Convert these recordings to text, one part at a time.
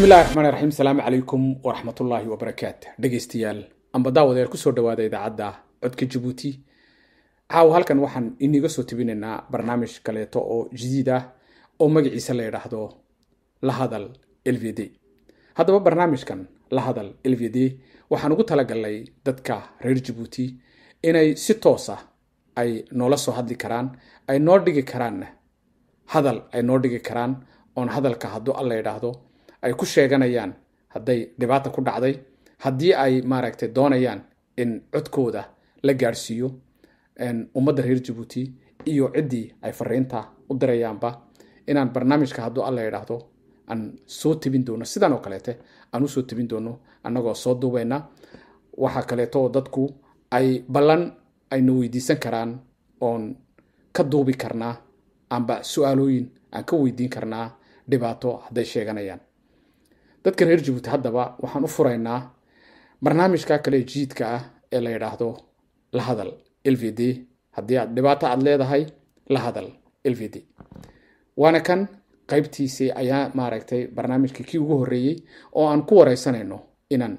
بسم الله الرحمن الرحيم. السلام عليكم ورحمة الله وبركاته. دقيستيال أم بداو ذير كسر دوادا إذا عدا عدك جيبوتي عاو هالكن وحن إني قصو تبيننا برنامج كاليتو أو جديدة أو مجعي سلي رحضو لهذا الفيدي. هذا برنامج كان لهذا الفيدي وحن قلت لك اللي دتك رير جيبوتي إني ستوسة أي نولسو هادلي كران أي نورديجي كران هذا أي نورديجي كران أون هذا الكهدو الله يرحضو ay ku sheeganayaan haday dhibaato ku dhacday hadii ay maaragtay doonayaan in codkooda la gaarsiiyo ummadda reer Djibouti iyo cidii ay fariinta u dirayaanba inaan barnaamijka haduu alla yiraahdo aan soo tibin doono sidan oo kaleete aan u soo tibin doono anagoo soo duubayna waxa kaleeto dadku ay balan ay noo weydiisan karaan oon ka duubi karnaa amba su'aalooyin aan ka weydiin karnaa dhibaato haday sheeganayaan dadka reer Djibouti haddaba waxaan u furaynaa barnaamijka kale jiidka ah ee la yiraahdo la hadal LVD haddii aad dhibaato aad leedahay la hadal LVD waana kan qaybtiisii ayaa maaragtay barnaamijkii kii ugu horeeyay oo aan ku wareysanayno inaan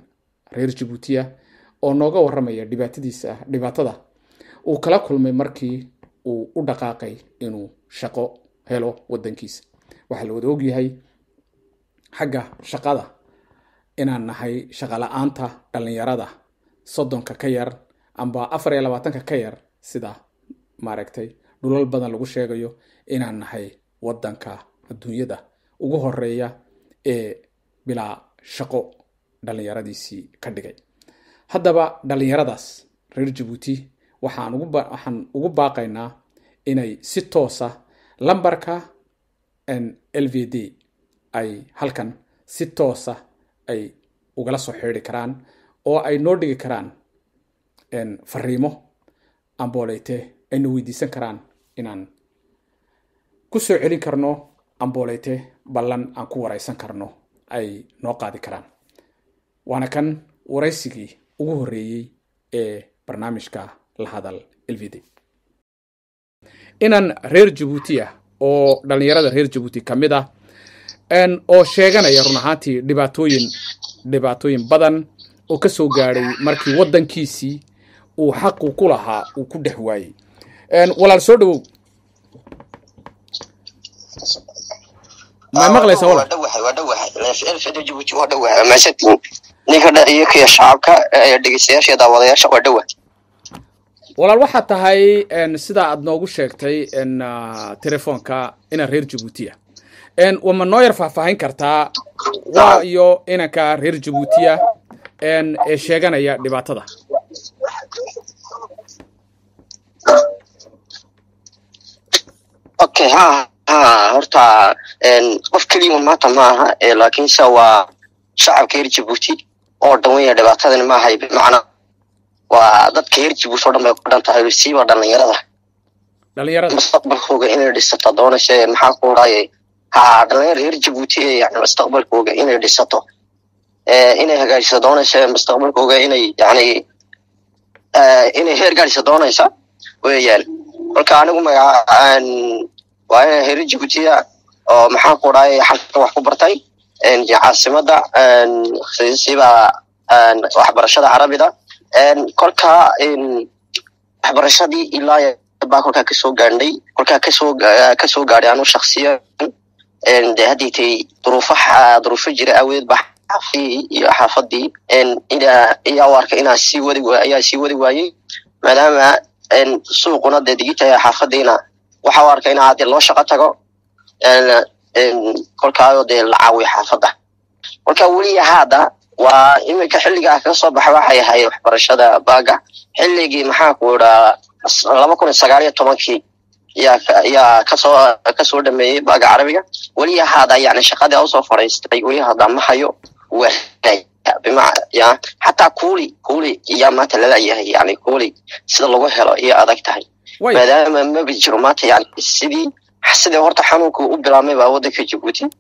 reer Djibouti oo nooga waramaya dhibaatada uu kala kulmay markii uu u dhaqaaqay inuu shaqo helo wadankiisa waxa la wada ogyahay xagga shaqada inaan nahay shaqa la'aanta dhalinyarada 30 ka yar amba 24 ka yar sida maaragtay dhulal badan lagu sheegayo inaan nahay wadanka adduunyada ugu horeeya ee bila shaqo dhalinyaradiisii ka dhigay haddaba dhalinyaradaas reer Djibouti waxaan ugu baaqaynaa inay si toos ah lambarka LVD ay halkan si toos ah ay ugala soo xiriiri karaan oo ay noo dhigi karaan fariimo ambooleyte ay noo weydiisan karaan inaan ku soo celin karno ambooleyte ballan aan ku wareysan karno ay noo qaadi karaan waana kan wareysigii ugu horeeyay ee barnaamijka la hadal LVD inaan reer Djibouti oo dhalinyarada reer Djibouti kamid ah oo sheeganaya run ahaantii dhibaatooyin badan oo ka soo gaaray markii wadankiisii uu xaq ku lahaa uu ku dhex waayay walaal soo dhawow ma maqlaysaa walaal LVD Djibouti waa dhawahay maashatin ninka dhalinyarada shacabka ee dhageystayaasha daawadayaasha waa dhawahay walaal waxa tahay sida aad noogu sheegtay telefoonka ina reer Djibouti wama noo yar faahfaahin kartaa waa iyo inanka reer Djibouti ee sheeganaya dhibaatada okay horta qof kaliya maanta maaha laakiin waa shacabka reer Djibouti oo dhaweeya dhibaatadan ma ahay macna waa dadka reer Djibouti oo dhan bay ku dhantahay siiba dhalinyarada mustaqbalkooda inay dhisato doonayso maxaa ku raayay dhalinyarada reer Djibouti yani mustaqbalkooda inay dhisato inay hagaajiso doonayso mustaqbalkooda inay yani inay heer gaarsiiso doonayso weeyaan marka anigu magacaan waa reer Djibouti oo maxaa ku raayay xalka wax ku bartay caasimada siiba waxbarashada Carabida kolka waxbarashadii ilaa baa kolka ka soo gaadhay anu shakhsiyan hadii duruufo jira aweed ba iyo xaafadii ila warka inaa sii wadi waayay maadaama suuquna digita xaafadiina waxa warka inaa hadii loo shaqo tago kolka la caawiyo xaafada kolka wali hada waa imika xilliga ka soo baxay waxay ahayd waxbarashada baaga xilligii maxaa ku raa 2019 يا كسو دمي باغ عربية ولي هذا يعني شقادي أوصل فريستي ولي هذا ما حيو وهاي بمعنى يعني حتى كولي يا ما تلا يعني كولي سيد الله وهلا يا أذاك تهي بعد ما بيجرمات يعني السيدي حسيت ورت حنوك وبرامي بعودك في جيبوتي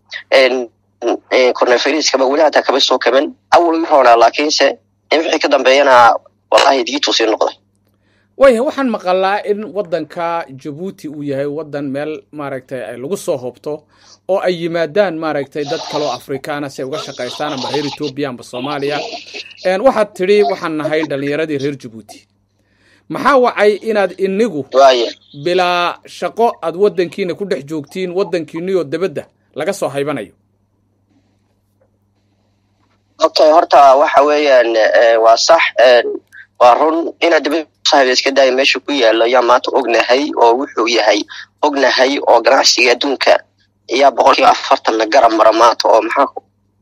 كنا فريس كمان ولا تكبسوا كمان أول مرة لكن إن في كده بينا والله دي توصل نقطة way waxaan maqalaa in wadanka Djibouti uu yahay wadan meel maaragtay ay lagu soo hoobto oo ay yimaadaan maaragtay dad kale oo Afrikaan ah si uga shaqeystaan ama reer Ethiopia ama Soomaaliya waxaad tiri waxaan nahay dhalinyaradii reer Djibouti maxaa wacay inaad inigu bila shaqo aad wadankiina ku dhex joogtiin wadankiiniyo dabadda laga soo haybanayo okay horta waxa weeyaan waa sax waa run inaad dabadda iska daay meesha ku yaalo yaa maanta ognahay oo wuxuu yahay ognahay oo ganacsiga adduunka iyo 40% garab mara maanta oo maxaa ku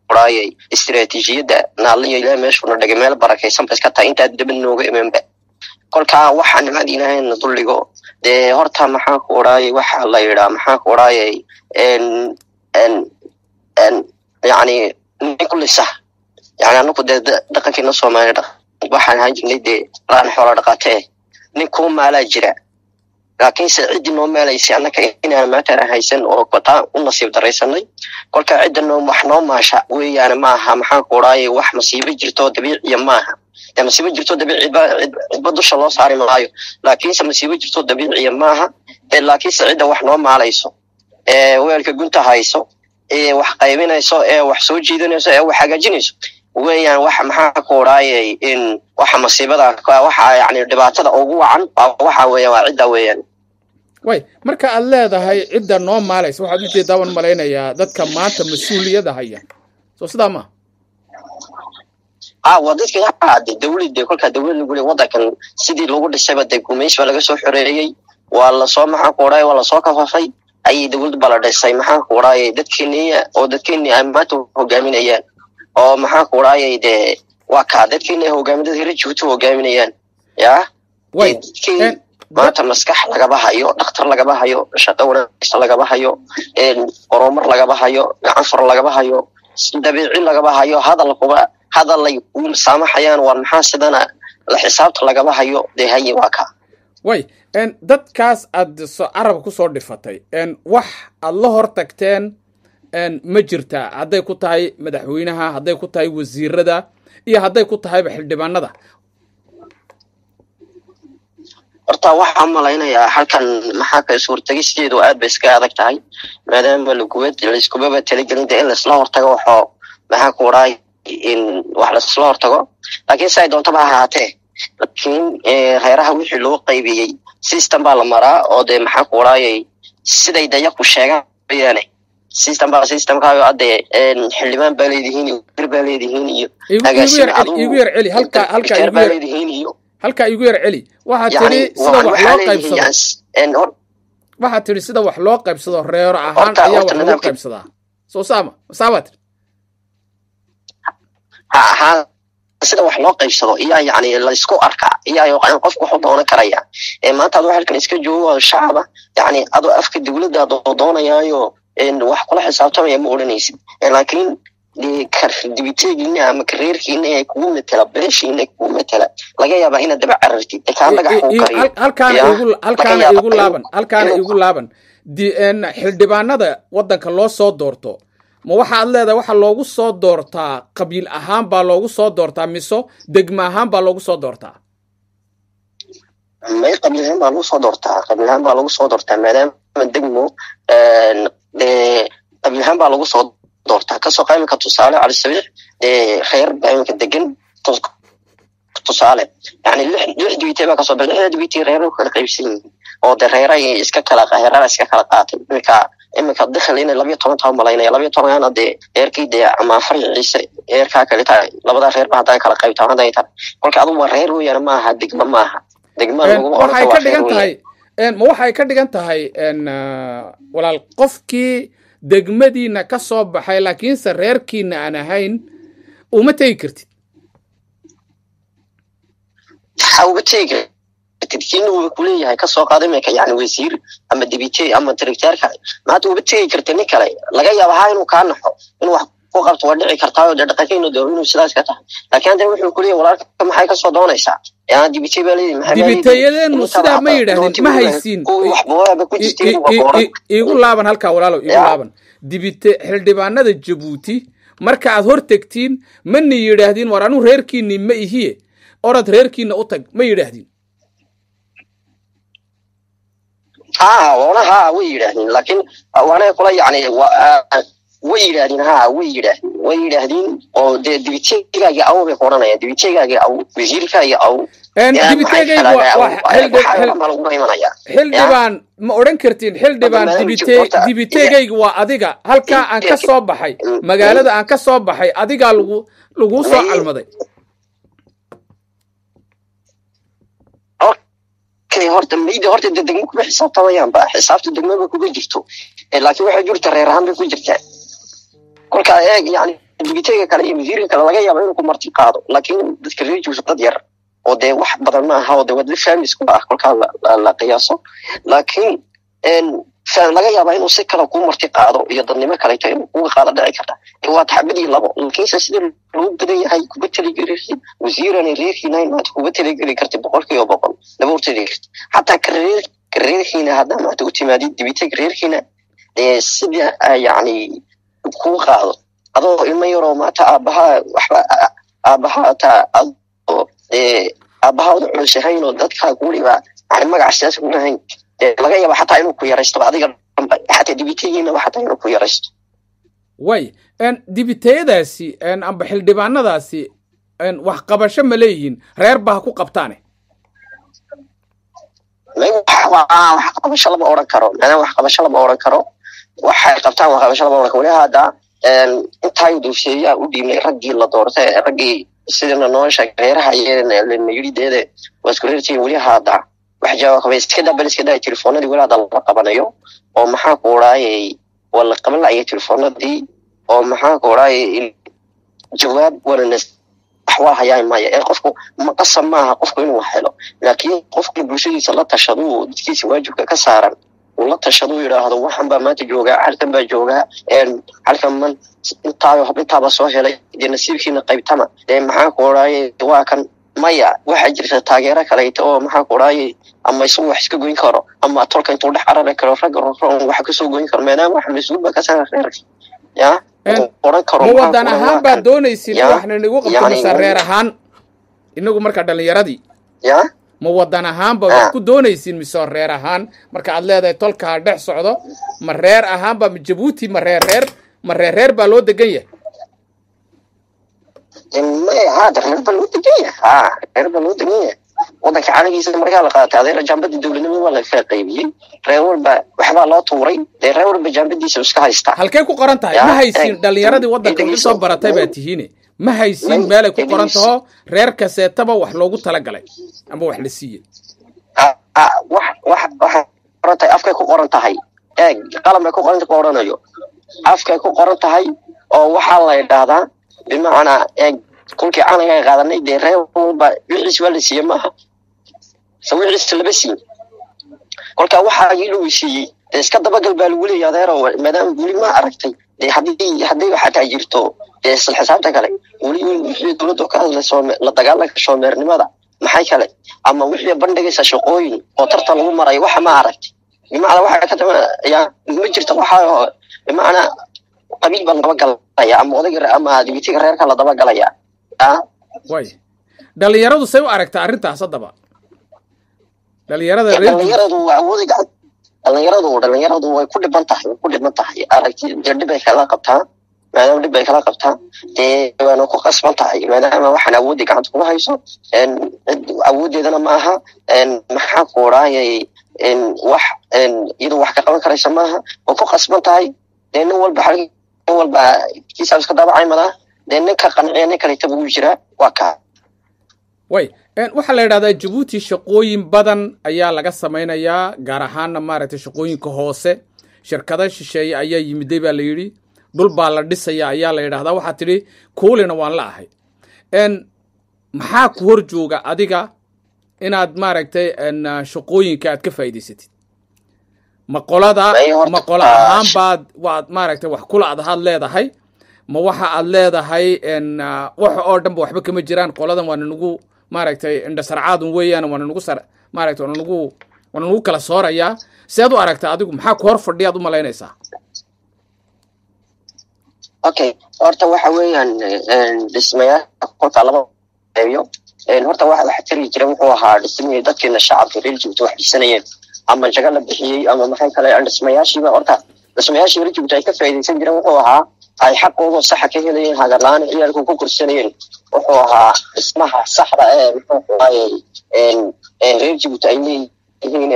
qorayay istiraatiijiyada naaliyo ilaa meesha una dhigay meel barakaysan bas ka tahay inta dabad nooga imanba kolka waxaan macdinahay dulligo de horta maxaa ku qorayay waxa la yiraahdo maxaa ku qorayay yani kulli sax yani anagu dhaqankeena Soomaaliyeed waxaan haynay de raan xoolo dhaqatay ninku maala jira laakiin sacidii noo maalaysi annaka inaan maanta haysan oo qota u nasiib dareysanay kolka cidano wax noo maasha weeyaan ma aha maxaan ku raayay wax masiibo jirto dabiici ma aha de masiibo jirto dabiici ba dusha loo saari maayo laakiin masiibo jirto dabiici ma aha laakiin sacida wax noo maalayso weelka gunta hayso wax qaybinayso wax soo jiidanayso wax hagaajinayso weeyaan waxa maxaa ku raayay in waxa masiibada waxa yani dhibaatada ugu wacan waxa weeyaan waa cid weeyaan way marka aad leedahay cid noo maalayso waxaad u jeedaan maleynaya dadka maanta mas'uuliyadda haya soo sidaa ma wadadka yaad dawladda kolka dawladda guri wadankan sidii lagu dhisayba gumeysba laga soo xoreeyay waa la soo maxaa ku raayay waa la soo kafafay ay dawladda bala dhisay maxaa ku raayay dadkeenii ay maanta hogaaminayaan oo maxaa ku raayay de waa ka dadkeenii hogaaminada reer Djibouti hogaaminayaan yaa way maanta maskax laga bahayo dhakhtar laga bahayo shaqo wanaagsan laga bahayo horumar laga bahayo gacan laga bahayo dabiici laga bahayo hadal ay u saamaxayaan war maxaa sidana la xisaabta laga bahayo de hayi waa ka way dadkaas aad arab ku soo dhifatay wax aad la hortagteen ma jirta hadday ku tahay madaxweynaha hadday ku tahay wasiirada iyo hadday ku tahay xildhibaanada horta waxa malaynayaa halkan maxaa ka suurtagisteedu aad bay iska adag tahay maadaama la iskuba talagelin in la isla hortago waxa maxaa ku raay in wax la isla hortago laakiin say doonto ba ahaatee laakiin hayraha wixii loo qaybiyay system baa la maraa oo de maxaa ku raayay siday daya ku sheegaan system kaayo ade xildhibaan baa leedihiin iyo agaashin igu yar celi halka igu yar celi waxa tiri sida wax loo qaybsado reer ahaan ayaa wax loo qaybsadaa soo saamat sida wax loo qaybsado yani la isku arka qofku wuxuu doonan karaya maanta aad halkan iska joogo shacaba yani adoo afka dawladda doonayaayo wax kula xisaabtamaya ma oranaysid laakiin dibiteegina ama kareerkiina ay kugu metela beeshiina kugu metela laga yaabaa inaad daba carartid kaan laga xukariyo halkaan igu laaban xildhibaanada wadanka loo soo doorto ma waxaad leedahay waxa loogu soo doortaa qabiil ahaan baa loogu soo doortaa miso degma ahaan baa loogu soo doortaa may qabiil ahaan baa loogu soo doortaa maadaama degmo qabiil ahaan baa loogu soo doortaa kasoo qaymka tusaale cali sabiix reer baaminka degan tusaale yani lix dibitee baa kasoo baxay dibitee reer kala qaybsan oo de reeray iska kala qaatay imika dakhal in 12 malaynaya 12 de reerkii ama fariiciisa reerka kale tahay labada reer baa haday kala qaybtaan haday tahay kolka adu waa reer weeyaan ma aha degma lagu waxay ka dhigan tahay ma waxay ka dhigan tahay walaal qofkii degmadiina ka soo baxay laakiin reerkiina aan ahayn uma tagi kartid tadkiinu kuleeyahay ka soo qaadamay yani wasiir ama dibite ama directorka maanta uu batay kartay kale laga yaabaa inuu ka naxo inuu wax ku qabto waa dhici kartaa oo dhaqankeenu dawladdu sidaas ka tahay laakiin hadda wuxuu kuleeyahay walaalka maxay ka soo doonaysaa dibite baa leeyahay maxay dibiteeyadeenu sidaa ma yiraahdeen ma haysiin igu laaban halka walaalo igu laaban dibite xildhibaanada Djibouti marka aad hortagtiin ma yiraahdeen war anu reerkiina ma ihiye orad reerkiina u tag ma yiraahdeen والله ويرهدين لكن وانا يقول يعني ويرهدين ويرهدين او دبيتيغا او بقرانيا دبيتيغا او وزيركا او xildhibaan ma odhan kartiin xildhibaan dibiteegayga waa adiga halkaa aan ka soo baxay magaalada aan ka soo baxay adigaa lagu soo calmaday horta miyda horta degmo ku xisaabtamayaan ba xisaabta degmada ku jirto laakiin waxa jirta reer ahaan bay ku jirtaa kolka yani dibiteega kale iyo wasiirka kale laga yaabo inuu ku marti qaado laakiin dadka reer Juuso dad yar oo de wax badan ma aha oo de wada families ku ah kolka la qiyaaso laakiin faan laga yaabo inuu si kale ku marti qaado iyo dadnimo kale tahay uu qaado dhici karta waa taxabadii labo laakiin sida loo badan yahay ku batali gareeyay wasiirana reerkiina ma ku batali gareey karta boqolkiiba boqol laba urtay hatta reerkiina hadda ma ku timaadid dibiteeg reerkiina sida yani ku qaado adoo ilmo yaro maanta aabaha ta aabaha uu shahayn oo dadka guuriba aan magac siyaasi u lahayn laga yaabo xataa inuu ku yaraysto adiga xataa dibiteegina waxa taa inuu ku yaraysto way dibiteedaasi amba xildhibaanadaasi wax qabasho ma leeyihiin reer baa ku qabtaane wax qabasho lama oran karo waxay qabtaan wax qabasho lama oran karo hada intaay duusheeyaa u dhiimay raggii la doortay raggii sidana nolosha reeraha la niyadideeda waa isku reertay wali hada wax jawaab qabay iska dabal telefoonadii walaada la qabanayo oo maxaa ku raayay wala qaban laayay telefoonadii oo maxaa ku raayay jawaab wala أحوال هاي مايا قفكو ما قسم معها قفكو إنه حلو لكن قفكو بوشي صلاة تشهدو دكيس واجبك كسارا ولا تشهدو إلى هذا وحن بما تجوجا عرفن بجوجا عرفن من طايو حبي طابة صوهلا دين سيركين قيب تما لأن معاك وراي واكن مايا واحد جرس تاجرة كليت أو معاك وراي أما يسوي حسك جوين كارو أما ترك أنت وضح عربي كارو فرق وحكسو جوين كارو ما نام واحد مسؤول بكسر خيرك يا waddan ahaan baad doonaysin waxna nagu qabto reer ahaan inagu marka dhalinyaradii ma waddan ahaan baad ku doonaysin mise reer ahaan marka aad leedahay tolka dhex socdo ma reer ahaan ba Djibouti ma reer baa loo degan yahay reer baa loo degan yahay waddanka calagiisa markaa la qaatay adeer jambada dawladnimo waa la qaybiyay reer walba waxba loo tuuray reer walba jambadiisa iska haysta halkay ku qoran tahay ma haysin dhalinyaradii waddanka u soo baratay baa tihiin ma haysin meel ay ku qoran tahay reer kaseetaba wax loogu tala galay ama wax la siiyay wax qorantay afkay ku qoran tahay qalam ay ku qoranayo afkay ku qoran tahay oo waxa la yiraahdaa bimaana kulkii anaga qaadanay reer walba wixii wala siiyay maaha sawiirista laba siin kolka waxa ay loo siiyay iska dabagal baa lagu leeyahay adeero maadaama wali ma aragtay hadii waxa ka jirto isla xisaabta kale wali wixii dawladdu ka hadlayso la dagaalanka shoomeernimada maxay kale ama wixii bandhigaysa shaqooyin oo tartan lagu maray waxa ma aragtay bimaana waxa ka yaa ma jirto waxa bimaana qabiil baan dabagalaya ama odayga ama dibitiga reerka la dabagalaya way dhalinyaradu say u aragtaa arrintaas hadaba dhalinyaradu way ku dhiban tahay aragti dhib ay kala qabtaa maadaama dhib ay kala qabtaa waana ku qasban tahay maadaama waxaan awoodi gacanta kuma hayso awoodeedana ma aha maxaa ku raayay wax iyadoo wax ka qaban karaysa maaha oo ku qasban tahay nin walba kiisa iska daabacay madaa ninka qanciyana kale tabu jira waa ka way waxa la yiraahdaa Djibouti shaqooyin badan ayaa laga sameeyaa gaar ahaan maaragtay shaqooyinka hoose shirkadaha shisheeye ayaa yimiday baa la yiri dhul baa la dhisaya ayaa la yiraahdaa waxa tiri kuulina waan la ahay maxaa ku hor jooga adiga inaad maaragtay shaqooyinka aad ka faa'iideysatid maqolada ahaan baad waad maaragtay wax kula aad leedahay ma waxa aad leedahay wax oo dhanba waxba kama jiraan qoladan waana nagu maaragtay indhasarcaad weeyaan waana nagu maaragtay waana nagu kala soorayaa sidaad u aragtaa adigu maxaa ku hor fadhiyaad u malaynaysaa okay horta waxa weeyaan dhismayaal qolka laba qeybiyo horta waxa tiri jira wuxuu ahaa dhismayaal dadkeena shacabka reer Djibouti wax dhisanayeen ama jaga la bixiyey ama maxay kale dhismayaashiiba horta dhismayaashii reer Jabuuti ay ka faa'iideysan jireen wuxuu ahaa ay xaqooda sax ka helayeen hagarlaan ciyaalku ku kursanayeen wuxuu ahaa dhismaha saxda muxuu ahaayay reer Jabuuti ay leeyihiin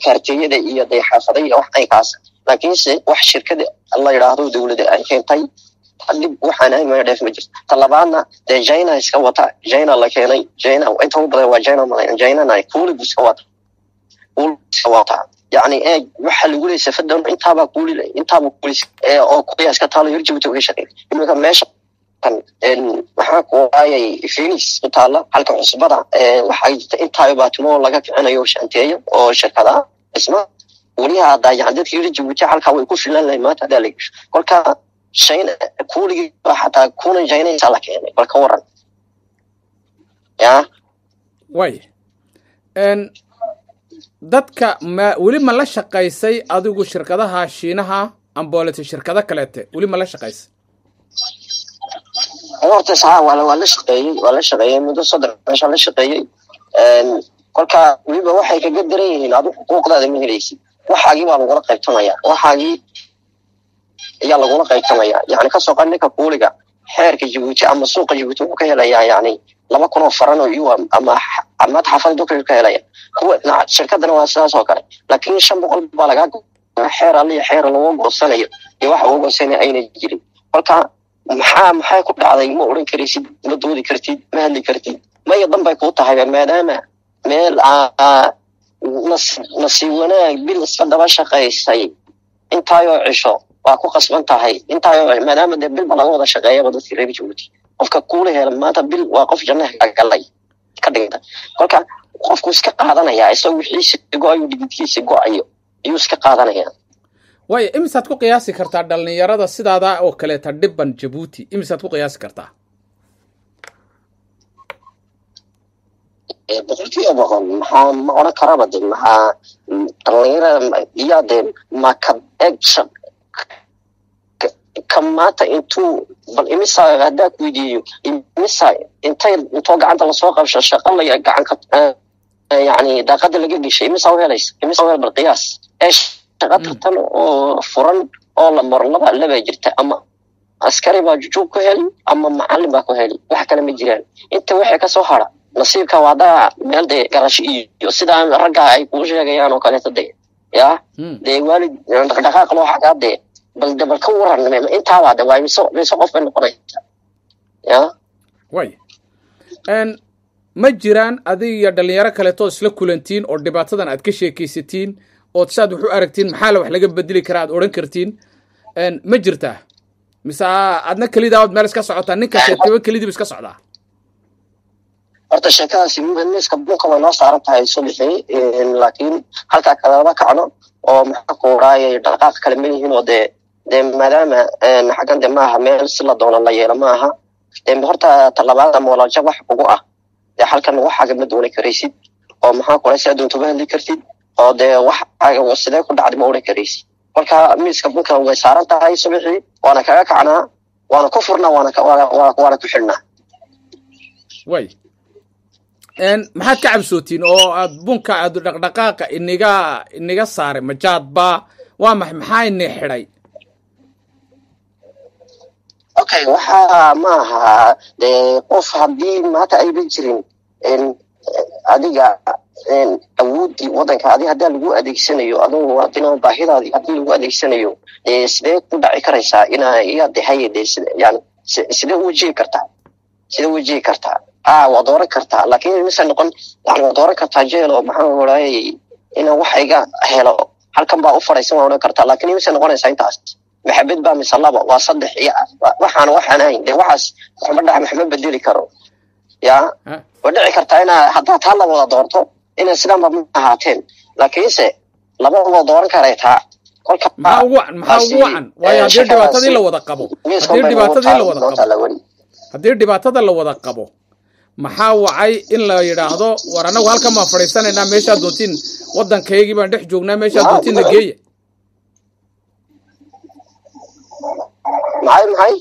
kaartiyada iyo xaafadaha iyo wax qaykaas laakiinse wax shirkada la yiraahdo dawladda ay keentay hadib waxaan ay ma dheef ma jirto talabaadna China iska wata China la keenay China inta uu baday waa China ay kuuli iska wata يعني waxa lagu leeyahay fadan intaba kuuli oo qiyaas ka taalo reer Jabuuti uga shaqeeyay inuu meesha kan waxa ku ayay Phoenix taala halka cusbada waxa jirta inta baatimo laga kicinayo shanteeyo oo shirkada isma waliha daayacad dadka reer Jabuuti halka way ku filan lahayd maanta dalay kolka China kuuli xataa kuna China sala keenay balka waran ya way dadka wali ma la shaqaysay adigu shirkadaha Shiinaha amboolata shirkada kaleete wali ma la shaqaysay horta saxa wala shaqeeyay muddo 3 la shaqeeyay kolka waliba waxay ka gadaran yihiin adigu xuquuqdaada ma helaysid waxaagi waa lagu qaybtamaya yani ka soo qannika kuuliga xeerka Jabuuti ama suuqa Jabuuti uu ka helayaa yani 2,000 faran oo yuan ama xaafadda ka helaya kuwa shirkadana waa sidaas oo kale laakiin 500 baa laga xeer loo goosanayo iyo waxa uu goosanay ayna jirin halka maxay ku dhacday ma oran karaysid ma doodi kartid ma hadli kartid ma yadan bay ku tahay maadaama meel nasiib wanaag bil iska daba shaqaysay intaayo cisho waa ku qasban tahay intaayo maadaama bil baa laga wada shaqeeyo dadkii reer Jabuuti qofka kuula hela maanta bil waa qof jannaha galay ka dhigta kolka qofku iska qaadanaya isagoo wixiisa go'ayo digidkiisa go'ayo ayuu iska qaadanaya way imsaad ku qiyaasi kartaa dhalinyarada sidaada oo kale ta dhiban Jabuuti imsaad ku qiyaasi kartaa boqolkiiba boqol ma oran karaba dhalinyarada iyade ma ka action kamata intuu bal imisa hada ku weydiiyo imisa intoo gacanta la soo qabsho shaqo la gacan ka yani daaqada laga gashay imisa bal qiyaas shaqada tan oo furan oo la mar laba jirta ama askari baa jujuub ku heli ama macallin baa ku heli wax kale ma jiraan inta waxa ka soo hara nasiibka wada meel garash iyo sida ragga ay ku sheegayaan oo kale taday ya waalid dhaqdhaqaaq loo xaqaade bal ka waran inta wada way miso qof noqonay ya way ma jiraan adiga dhalinyaro kale to isla kulantiin oo dhibaatadan aad ka sheekaysatiin oo saad wuxuu aragtiin maxaa la wax laga bedeli karaa aad oran kartiin ma jirtaa mise adna kalidaad meel iska socotaa ninka sheekaba kalidib iska socdaa horta sheekadaasi miiska buuqa way noo saaran tahay subaxii laakiin halka kala kacno oo maxaa ku raayay dhaqaaq kale ma yihiin oo maadaama xagan maaha meel si la doono la yeelo maaha horta talabaada moolaja wax ugu ah halkan waxaaga ma dooni karaysid oo maxaa ku raayay adoonto bahli kartid oo wax sidee ku dhacday ma oran karaysid marka miiska buuqa way saaran tahay subaxii waana kaga kacnaa waana ku furnaa waana ku xidhnaa way maxaad ka cabsootiin oo aad bunka aad dhaqdhaqaaqa iniga saaray majaadba waa maxaa inii xidhay okay waxa maaha qof haddii maanta ayba jirin adiga awoodii wadanka adiga hadaa lagu adeegsanayo adigu hadina baahidaadii hadii lagu adeegsanayo sidee ku dhaci karaysaa inaa iyaade hayade yani sidee wajihi kartaa waa dooran kartaa laakiin mise noqon yani waa dooran kartaa jeelo maxaa horaayay inaan wax iga helo halkan baa u faraysan waa oran kartaa laakiin mise noqonaysaa intaas maxabad baa mise laba waa 3 iyo waxaan ahayn waxaas waxba dhac maxba bedeli karo ya wadhici kartaa inaa haddaad hala wada doorto inay sidaan ba ahaateen laakiinse laba wada dooran karaytaa kolka maxaa ugu wacan waayo haddii dhibaatadii la wada qabo haddii dhibaatada la wada qabo maxaa wacay in la yiraahdo war anagu halkan ma fariisanayna meesha doontiin wadankeeygi baan dhex joognaa meesha doontiin nageeya maxay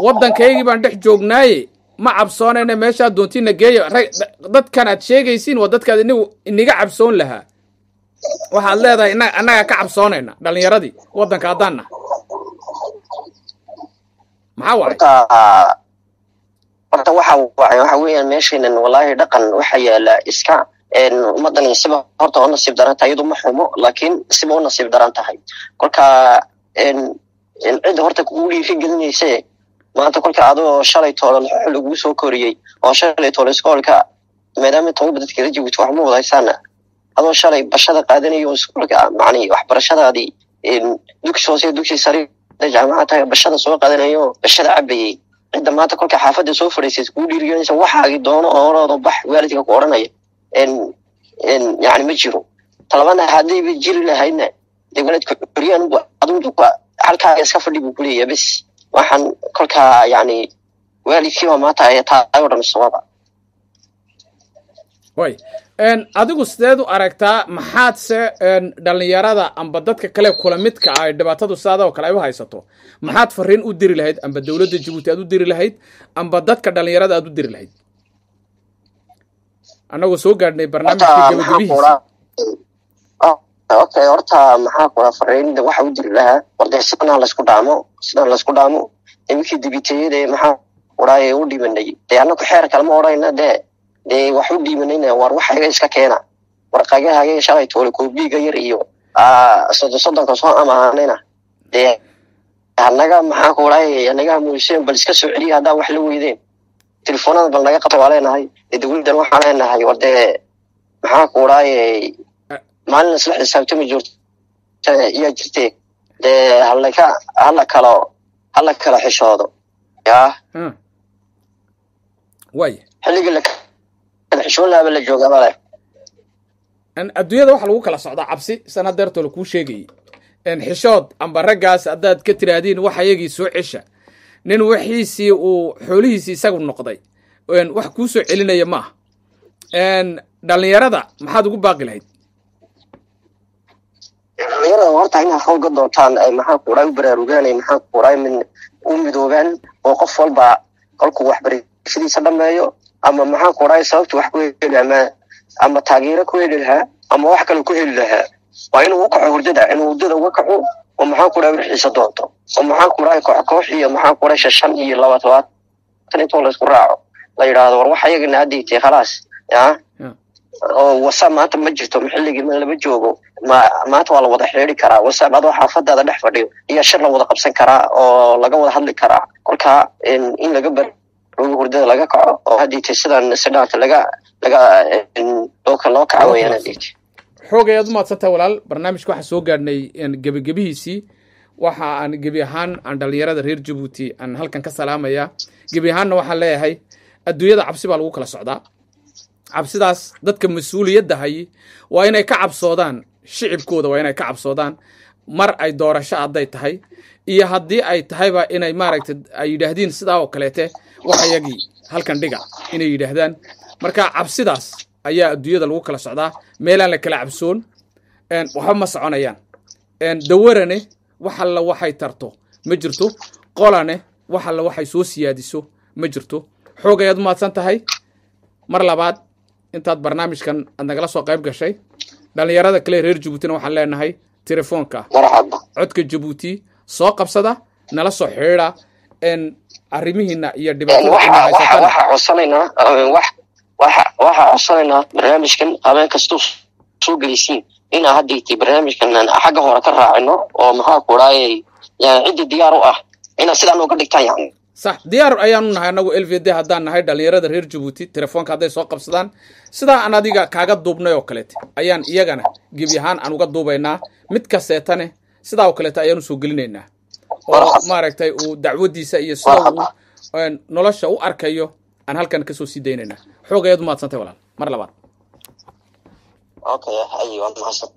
wadankeeygi baan dhex joognaaye ma cabsoonayna meesha doontiin nageeya dadkan aad sheegaysiin waa dadka iniga cabsoon lahaa waxaad leedahay annaga ka cabsoonayna dhalinyaradii waddanka haddaanna maxaa waay horta waxa weeyaan meeshaynan wallaahi dhaqan waxa yaala iska ummaddan siba horta oo nasiib daran tahay iyadu ma xumo laakiin siba u nasiib daran tahay kolka cidda horta kugu dhiiri gelinaysa maanta kolka adoo shalay toole lagu soo koriyey oo shalay toole iskoolka maadaama toban dadka reer Jabuuti wax ma wadaysaana adoo shalay bashada qaadanayo iskoolka macni waxbarashadaadii dugsi hoose dugsi sare jaamacadda bashada soo qaadanayo bashada cabayay cidda maanta kolka xaafadda soo fadhiisay kugu dhiiri gelinaysa waxaagi doono oo orado bax waalidka ku oranaya يعني ما جرو طلبنا هذه بيجري لهينا دولت كوريان أظن halkaa iska fadhi buu ku leeyahay bas waxaan kolkaa yani waalidkiiba maanta ay tahay oo dhan sababa way adigu sideed u aragtaa maxaad se dhalinyarada amba dadka kale kula midka ay dhibaatadu saada oo kale ay u haysato maxaad fariin u diri lahayd amba dawladda Djibouti aad u diri lahayd amba dadka dhalinyarada aad u diri lahayd anagu soo gaadhnay barnaamijka gabagabihiisa okay horta maxaa kula fariinda waxa u diri lahaa warday sidana la isku dhaamo imikii dibiteeyada maxaa qoraaye u dhimanay deeana ku xeer kale ma orayna de wax u dhimanayna war waxa iska keena warqagaha shalay toole koobiga yar iyo soddonka soo amaanayna de anaga maxaa qoraaye anaga muusin bal iska soo celiya hadaa wax la weydeen telefoonada bal naga qato waleenahay dawladdan waxaan leenahay warday maxaa qoraaye maalin isla xisaabtami jirto iyo jirtay de hala kala xishoodo ya way xilliga la kala xishoon laaba la joogaa bale adduunyada waxa lagu kala socdaa cabsi sanadeerto la ku sheegay xishood amba raggaas hadaad ka tiraadeen waxa iyagii soo cisha nin wixiisii uu xoolihiisii isagu noqday wax ku soo celinaya ma dhalinyarada maxaad ugu baaqi lahayd dhalinyarada horta inay xooga doontaan ay maxaa kuuray u baraarugaan ay maxaa kuuray min u midoobaan oo qof walba kolku waxbarashadiisa dhameeyo ama maxaa kuuray sababtu wax ku heli ama taageero ku heli lahaa ama wax kale ku heli lahaa waa inuu kaco hurdada uga kaco oo maxaa kuuray wixiisa doonto oo maxaa kuuray koox iyo maxaa kuuray 5 iyo 2 tan la isku raaco la yiraahdo war wax ayaga naadiyay khalaas ya oo WhatsApp maanta ma jirto xilligii lama joogo maanta waa la wada xiriiri karaa WhatsApp adoo xaafadaada dhex fadhiyo iyo shir la wada qabsan karaa oo laga wada hadli karaa kolka in laga bar hurdada laga kaco oo hadii sidan sidaata laga loo kaco weeyaan hadii xoogay aad maadsantaa walaal barnaamijka waxa soo gaadhnay gabagabihiisii waxa aan gabi ahaan aan dhalinyarada reer Djibouti aan halkan ka salaamaya gabi ahaanna waxaan leeyahay adduunyada cabsi baa lagu kala socdaa cabsidaas dadka mas'uuliyadda hay waa inay ka cabsoodaan shicibkooda waa inay ka cabsoodaan mar ay doorasho aday tahay iyo haddii ay tahayba inay maaragtay ay yidhaahdeen sidaa oo kaleete waxayagii halkan dhiga inay yidhaahdaan marka cabsidaas ayaa adduunyada lagu kala socdaa meelaan la kala cabsoon waxba ma soconayaan dawarane wax alla waxay tarto ma jirto qolane wax alla waxay soo siyaadiso ma jirto xoogayaad maadsan tahay mar labaad intaad barnaamijkan aad nagala soo qayb gashay dhalinyarada kale reer Djibouti waxaan leenahay telefoonka codka Djibouti soo qabsada nala soo xiriira arrimihiina iyo dhibaatada waxa codsanayna barnaamijkan habeen kasto soo galisiin in hadii barnaamijkan xagga hore ka raacino oo maxaa ku raayay yani cid diyaar u ah in sidaan uga dhigtaan yani صح ديار أيام نها نقول LVD هدان نهاي دليرة رير جيبوتي تلفون كده سوق بسدان سدا أنا ديجا كعقد دوبنا يوكلت أيان إيجانا جيبيهان أنا قد دوبينا متكسرتني سدا وكلت أيان سوقليننا ما ركتي ودعودي سيء سوا نلاش أو أركيو أنا هل كان كسو سيديننا حوجة يد ما تصنت ولا مرة لبعض أوكي أيوة ما صدق